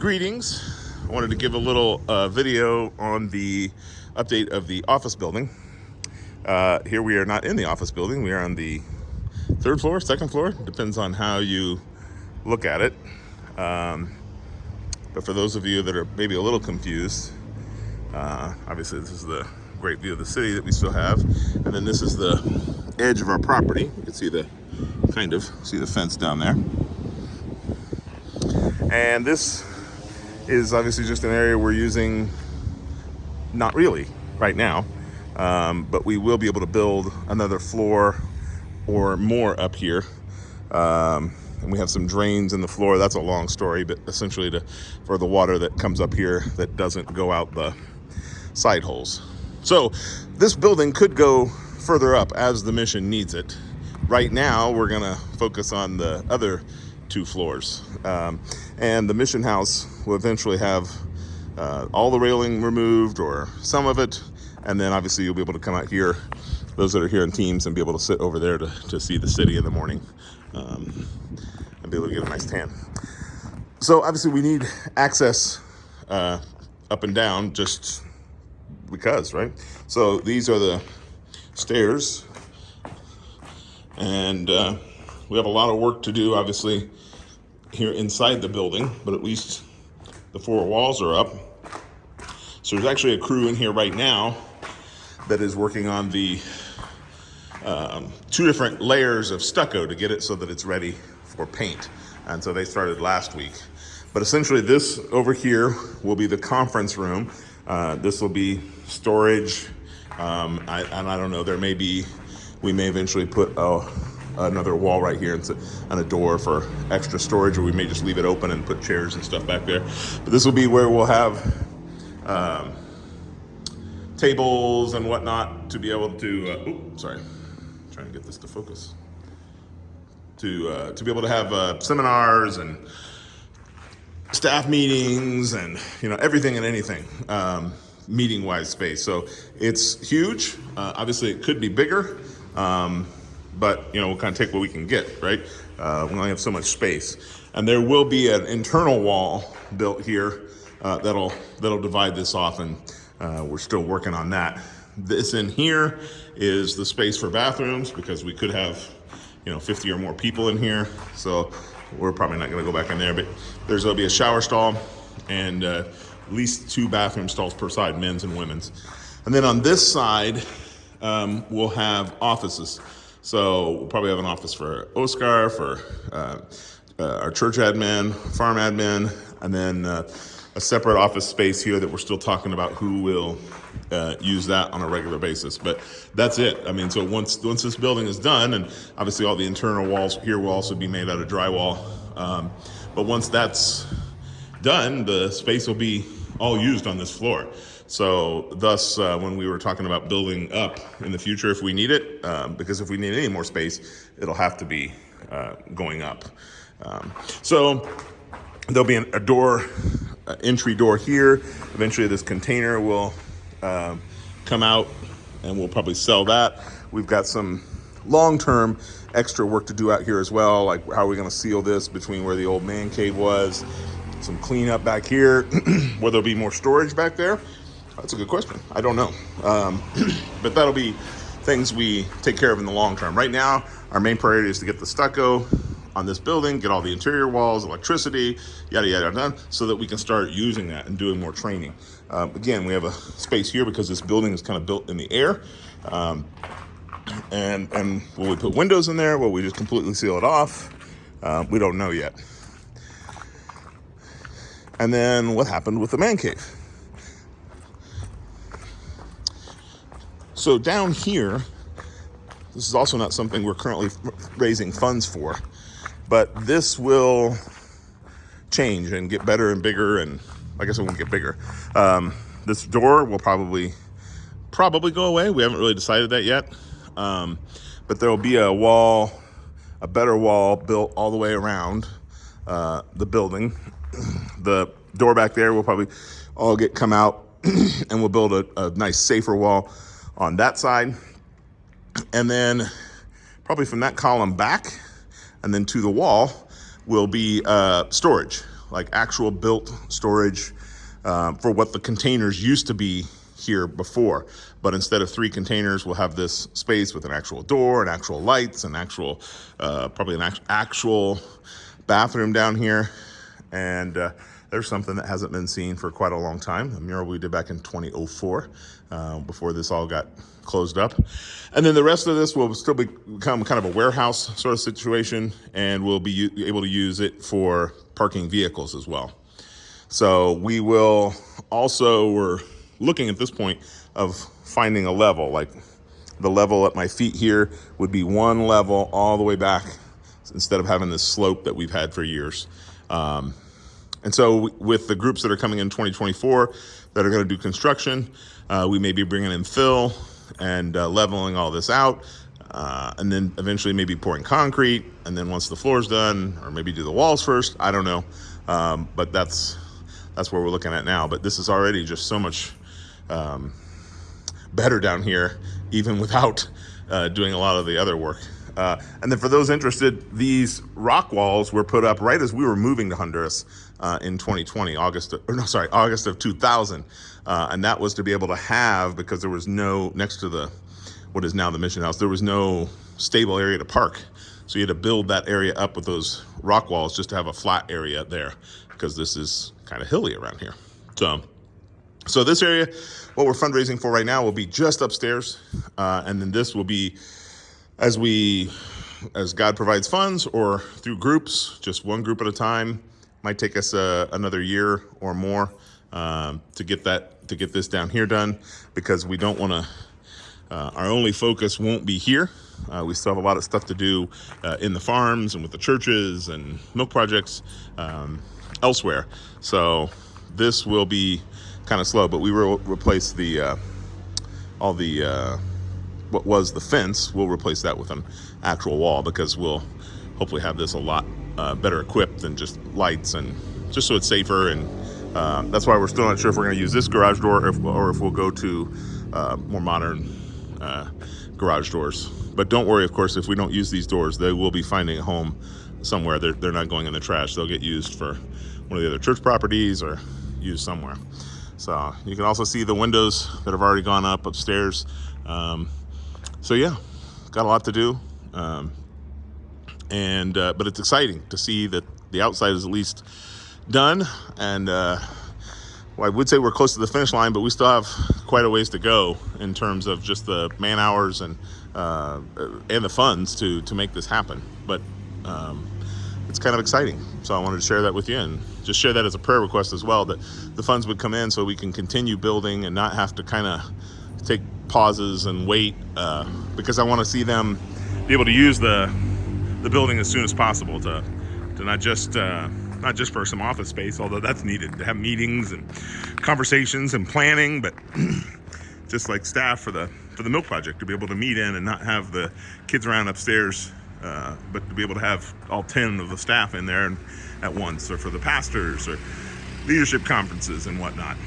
Greetings. I wanted to give a little video on the update of the office building. Here we are not in the office building. We are on the third floor, second floor. Depends on how you look at it. But for those of you that are maybe a little confused, obviously this is the great view of the city that we still have. And then this is the edge of our property. You can see the fence down there. And this is obviously just an area we're using, not really right now, but we will be able to build another floor or more up here. And we have some drains in the floor. That's a long story, but essentially for the water that comes up here that doesn't go out the side holes. So this building could go further up as the mission needs it. Right now, we're gonna focus on the other two floors. And the mission house will eventually have all the railing removed or some of it. And then obviously you'll be able to come out here, those that are here in teams, and be able to sit over there to see the city in the morning and be able to get a nice tan. So obviously we need access up and down just because, right? So these are the stairs, and we have a lot of work to do, obviously, here inside the building, but at least the four walls are up. So there's actually a crew in here right now that is working on the two different layers of stucco to get it so that it's ready for paint. And so they started last week. But essentially this over here will be the conference room. This will be storage. I don't know, we may eventually put another wall right here and a door for extra storage, or we may just leave it open and put chairs and stuff back there. But this will be where we'll have tables and whatnot to be able to, trying to get this to focus. To be able to have seminars and staff meetings and everything and anything meeting wise space. So it's huge. Obviously it could be bigger. But we'll kind of take what we can get, right? We only have so much space. And there will be an internal wall built here that'll divide this off, and we're still working on that. This in here is the space for bathrooms, because we could have 50 or more people in here. So we're probably not gonna go back in there, but there'll be a shower stall and at least 2 bathroom stalls per side, men's and women's. And then on this side, we'll have offices. So we'll probably have an office for Oscar, for our church admin, farm admin, and then a separate office space here that we're still talking about who will use that on a regular basis. But that's it. I mean, so once this building is done, and obviously all the internal walls here will also be made out of drywall. But once that's done, the space will be all used on this floor. So thus, when we were talking about building up in the future, if we need it, because if we need any more space, it'll have to be going up. So there'll be a door, entry door here. Eventually this container will come out, and we'll probably sell that. We've got some long-term extra work to do out here as well, like how are we gonna seal this between where the old man cave was, some cleanup back here, where there'll be more storage back there. That's a good question. I don't know. But that'll be things we take care of in the long term. Right now, our main priority is to get the stucco on this building, get all the interior walls, electricity, yada, yada, done, so that we can start using that and doing more training. Again, we have a space here because this building is kind of built in the air. And will we put windows in there? Will we just completely seal it off? We don't know yet. And then what happened with the man cave? So down here, this is also not something we're currently raising funds for, but this will change and get better and bigger, and I guess it won't get bigger. This door will probably go away. We haven't really decided that yet, but there will be a better wall built all the way around the building. The door back there will probably all come out, and we'll build a nice, safer wall on that side. And then probably from that column back and then to the wall will be storage. like actual built storage for what the containers used to be here before. But instead of 3 containers, we'll have this space with an actual door and actual lights and actual, probably an actual bathroom down here. And there's something that hasn't been seen for quite a long time, a mural we did back in 2004, before this all got closed up. And then the rest of this will still become kind of a warehouse sort of situation, and we'll be able to use it for parking vehicles as well. So we will also, we're looking at this point of finding a level, like the level at my feet here would be one level all the way back instead of having this slope that we've had for years. And so with the groups that are coming in 2024 that are going to do construction, we may be bringing in fill and leveling all this out, and then eventually maybe pouring concrete, and then once the floor's done, or maybe do the walls first, I don't know. But that's where we're looking at now. But this is already just so much better down here, even without doing a lot of the other work. And then for those interested, these rock walls were put up right as we were moving to Honduras in 2020, August of 2000. And that was to be able to have, because there was no, next to what is now the mission house, there was no stable area to park. So you had to build that area up with those rock walls just to have a flat area there, because this is kind of hilly around here. So this area, what we're fundraising for right now, will be just upstairs. And then this will be, as God provides funds, or through groups, just one group at a time. Might take us another year or more to get this down here done, because we don't want to, our only focus won't be here. We still have a lot of stuff to do in the farms and with the churches and milk projects elsewhere. So this will be kind of slow, but we will replace all the what was the fence. We'll replace that with an actual wall, because we'll hopefully have this a lot better equipped than just lights, and just so it's safer. And that's why we're still not sure if we're going to use this garage door or if we'll go to more modern garage doors. But don't worry, of course, if we don't use these doors, they will be finding a home somewhere. They're not going in the trash. They'll get used for one of the other church properties or used somewhere. So you can also see the windows that have already gone up upstairs. So yeah, got a lot to do. But it's exciting to see that the outside is at least done. And well, I would say we're close to the finish line, but we still have quite a ways to go in terms of just the man hours and the funds to make this happen. But it's kind of exciting. So I wanted to share that with you, and just share that as a prayer request as well, that the funds would come in so we can continue building and not have to kind of take pauses and wait, because I want to see them be able to use the building as soon as possible to not just for some office space, although that's needed to have meetings and conversations and planning, but just like staff for the milk project, to be able to meet in and not have the kids around upstairs, but to be able to have all 10 of the staff in there at once, or for the pastors or leadership conferences and whatnot.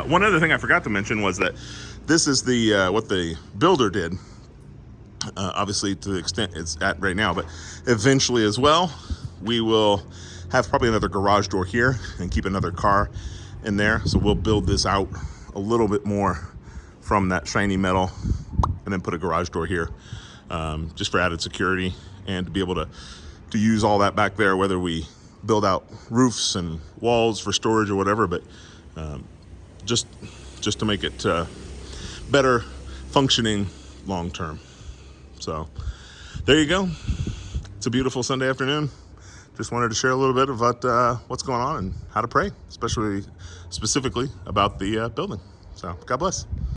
One other thing I forgot to mention was that this is what the builder did, obviously to the extent it's at right now, but eventually as well, we will have probably another garage door here and keep another car in there. So we'll build this out a little bit more from that shiny metal, and then put a garage door here, just for added security, and to be able to use all that back there, whether we build out roofs and walls for storage or whatever, but just to make it better functioning long term. So there you go. It's a beautiful Sunday afternoon. Just wanted to share a little bit about what's going on and how to pray, specifically about the building. So God bless.